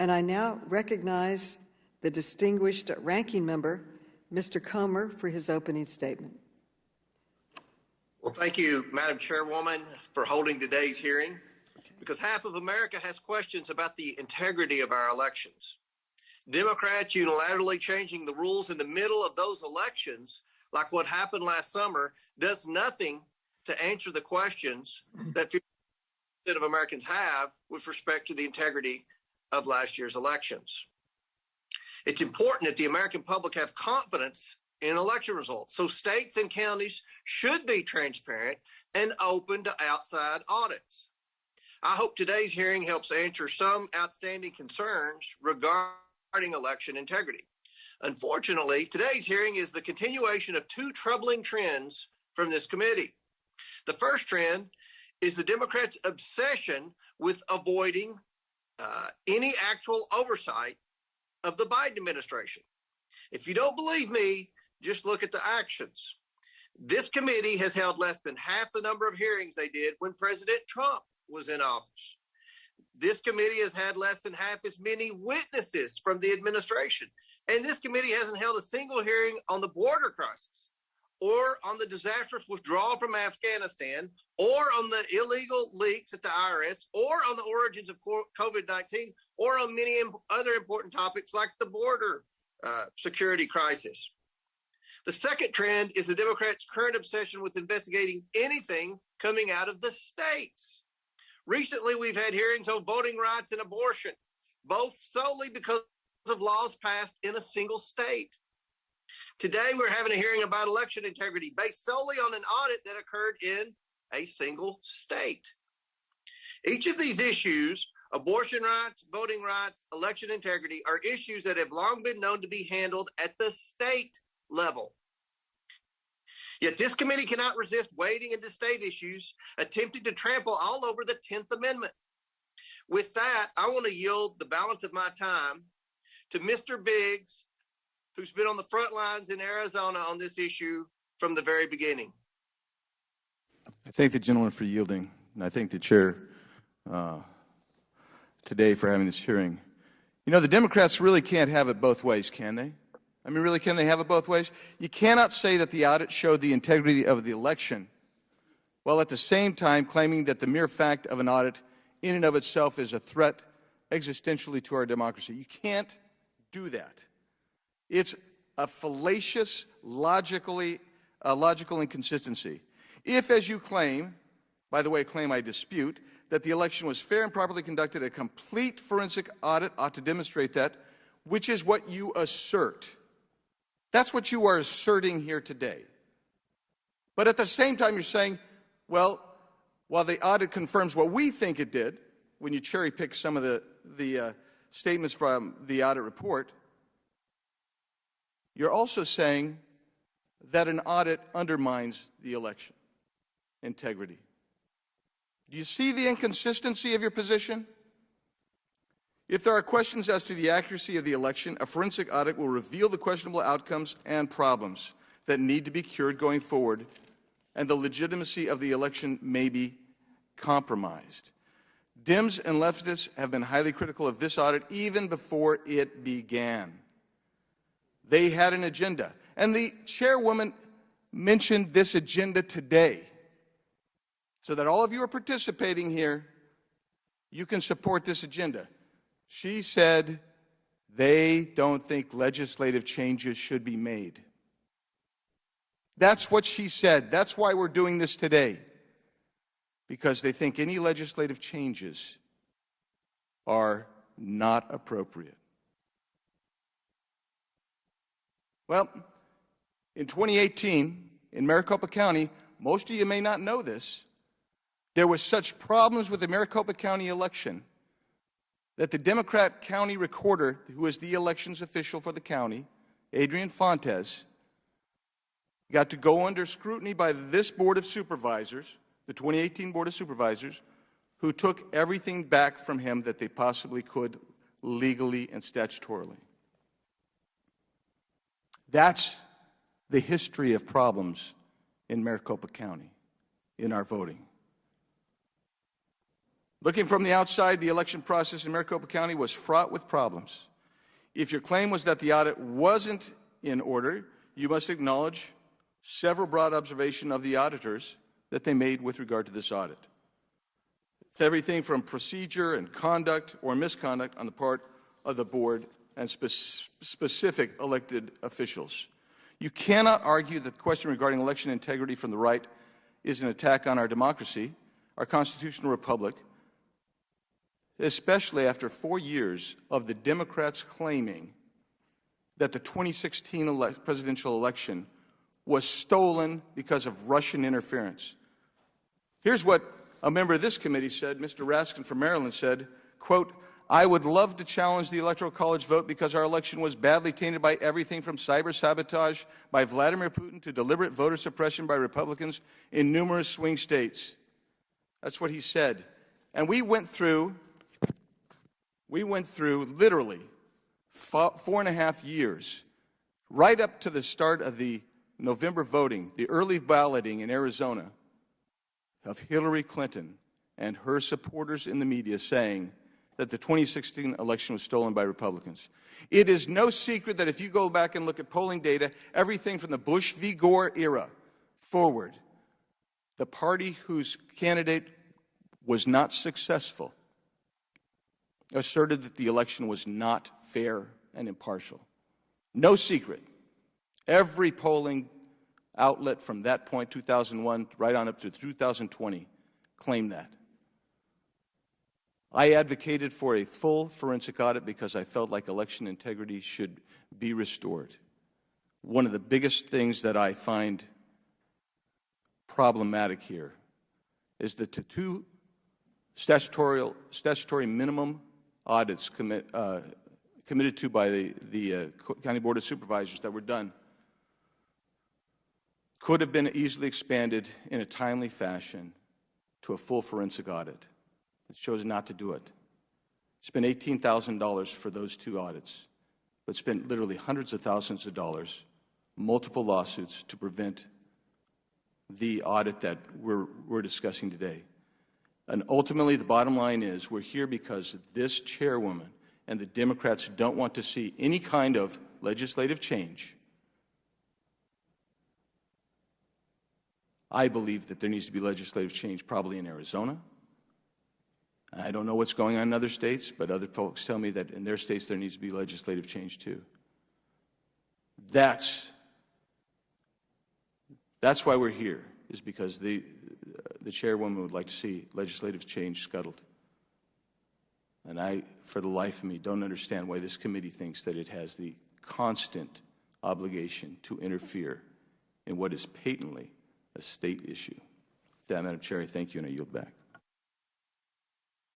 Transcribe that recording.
And I now recognize the distinguished ranking member, Mr. Comer, for his opening statement. Well, thank you, Madam Chairwoman, for holding today's hearing, because half of America has questions about the integrity of our elections. Democrats unilaterally changing the rules in the middle of those elections, like what happened last summer, does nothing to answer the questions that 50% of Americans have with respect to the integrity of last year's elections. It's important that the American public have confidence in election results, so states and counties should be transparent and open to outside audits. I hope today's hearing helps answer some outstanding concerns regarding election integrity. Unfortunately, today's hearing is the continuation of two troubling trends from this committee. The first trend is the Democrats' obsession with avoiding any actual oversight of the Biden administration. If you don't believe me, just look at the actions. This committee has held less than half the number of hearings they did when President Trump was in office. This committee has had less than half as many witnesses from the administration. And this committee hasn't held a single hearing on the border crisis, or on the disastrous withdrawal from Afghanistan, or on the illegal leaks at the IRS, or on the origins of COVID-19, or on many other important topics like the border security crisis. The second trend is the Democrats' current obsession with investigating anything coming out of the states. Recently, we've had hearings on voting rights and abortion, both solely because of laws passed in a single state. Today, we're having a hearing about election integrity based solely on an audit that occurred in a single state. Each of these issues, abortion rights, voting rights, election integrity, are issues that have long been known to be handled at the state level. Yet this committee cannot resist wading into state issues, attempting to trample all over the 10th Amendment. With that, I want to yield the balance of my time to Mr. Biggs, who's been on the front lines in Arizona on this issue from the very beginning. I thank the gentleman for yielding, and I thank the chair today for having this hearing. You know, the Democrats really can't have it both ways, can they? I mean, really, can they have it both ways? You cannot say that the audit showed the integrity of the election, while at the same time claiming that the mere fact of an audit in and of itself is a threat existentially to our democracy. You can't do that. It's a fallacious, logical inconsistency. If, as you claim, by the way, claim I dispute, that the election was fair and properly conducted, a complete forensic audit ought to demonstrate that, which is what you assert. That's what you are asserting here today. But at the same time, you're saying, well, while the audit confirms what we think it did, when you cherry pick some of the statements from the audit report, you're also saying that an audit undermines the election integrity. Do you see the inconsistency of your position? If there are questions as to the accuracy of the election, a forensic audit will reveal the questionable outcomes and problems that need to be cured going forward, and the legitimacy of the election may be compromised. Dems and leftists have been highly critical of this audit even before it began. They had an agenda, and the chairwoman mentioned this agenda today, so that all of you are participating here, you can support this agenda. She said they don't think legislative changes should be made. That's what she said. That's why we're doing this today, because they think any legislative changes are not appropriate. Well, in 2018, in Maricopa County, most of you may not know this, there was such problems with the Maricopa County election that the Democrat county recorder, who is the elections official for the county, Adrian Fontes, got to go under scrutiny by this Board of Supervisors, the 2018 Board of Supervisors, who took everything back from him that they possibly could legally and statutorily. That's the history of problems in Maricopa County in our voting. Looking from the outside, the election process in Maricopa County was fraught with problems. If your claim was that the audit wasn't in order, you must acknowledge several broad observations of the auditors that they made with regard to this audit. It's everything from procedure and conduct or misconduct on the part of the board and specific elected officials. You cannot argue that the question regarding election integrity from the right is an attack on our democracy, our constitutional republic, especially after 4 years of the Democrats claiming that the 2016 presidential election was stolen because of Russian interference. Here's what a member of this committee said. Mr. Raskin from Maryland said, quote, "I would love to challenge the Electoral College vote because our election was badly tainted by everything from cyber sabotage by Vladimir Putin to deliberate voter suppression by Republicans in numerous swing states." That's what he said. And we went through literally 4.5 years, right up to the start of the November voting, the early balloting in Arizona, of Hillary Clinton and her supporters in the media saying that the 2016 election was stolen by Republicans. It is no secret that if you go back and look at polling data, everything from the Bush v. Gore era forward, the party whose candidate was not successful asserted that the election was not fair and impartial. No secret. Every polling outlet from that point, 2001, right on up to 2020, claimed that. I advocated for a full forensic audit because I felt like election integrity should be restored. One of the biggest things that I find problematic here is that the two statutory minimum audits committed to by the County Board of Supervisors that were done could have been easily expanded in a timely fashion to a full forensic audit. It chose not to do it. Spent $18,000 for those two audits, but spent literally hundreds of thousands of dollars, multiple lawsuits to prevent the audit that we're discussing today. And ultimately, the bottom line is we're here because this chairwoman and the Democrats don't want to see any kind of legislative change. I believe that there needs to be legislative change probably in Arizona. I don't know what's going on in other states, but other folks tell me that in their states there needs to be legislative change too. That's why we're here, is because the chairwoman would like to see legislative change scuttled. And I, for the life of me, don't understand why this committee thinks that it has the constant obligation to interfere in what is patently a state issue. With that, Madam Chair, I thank you and I yield back.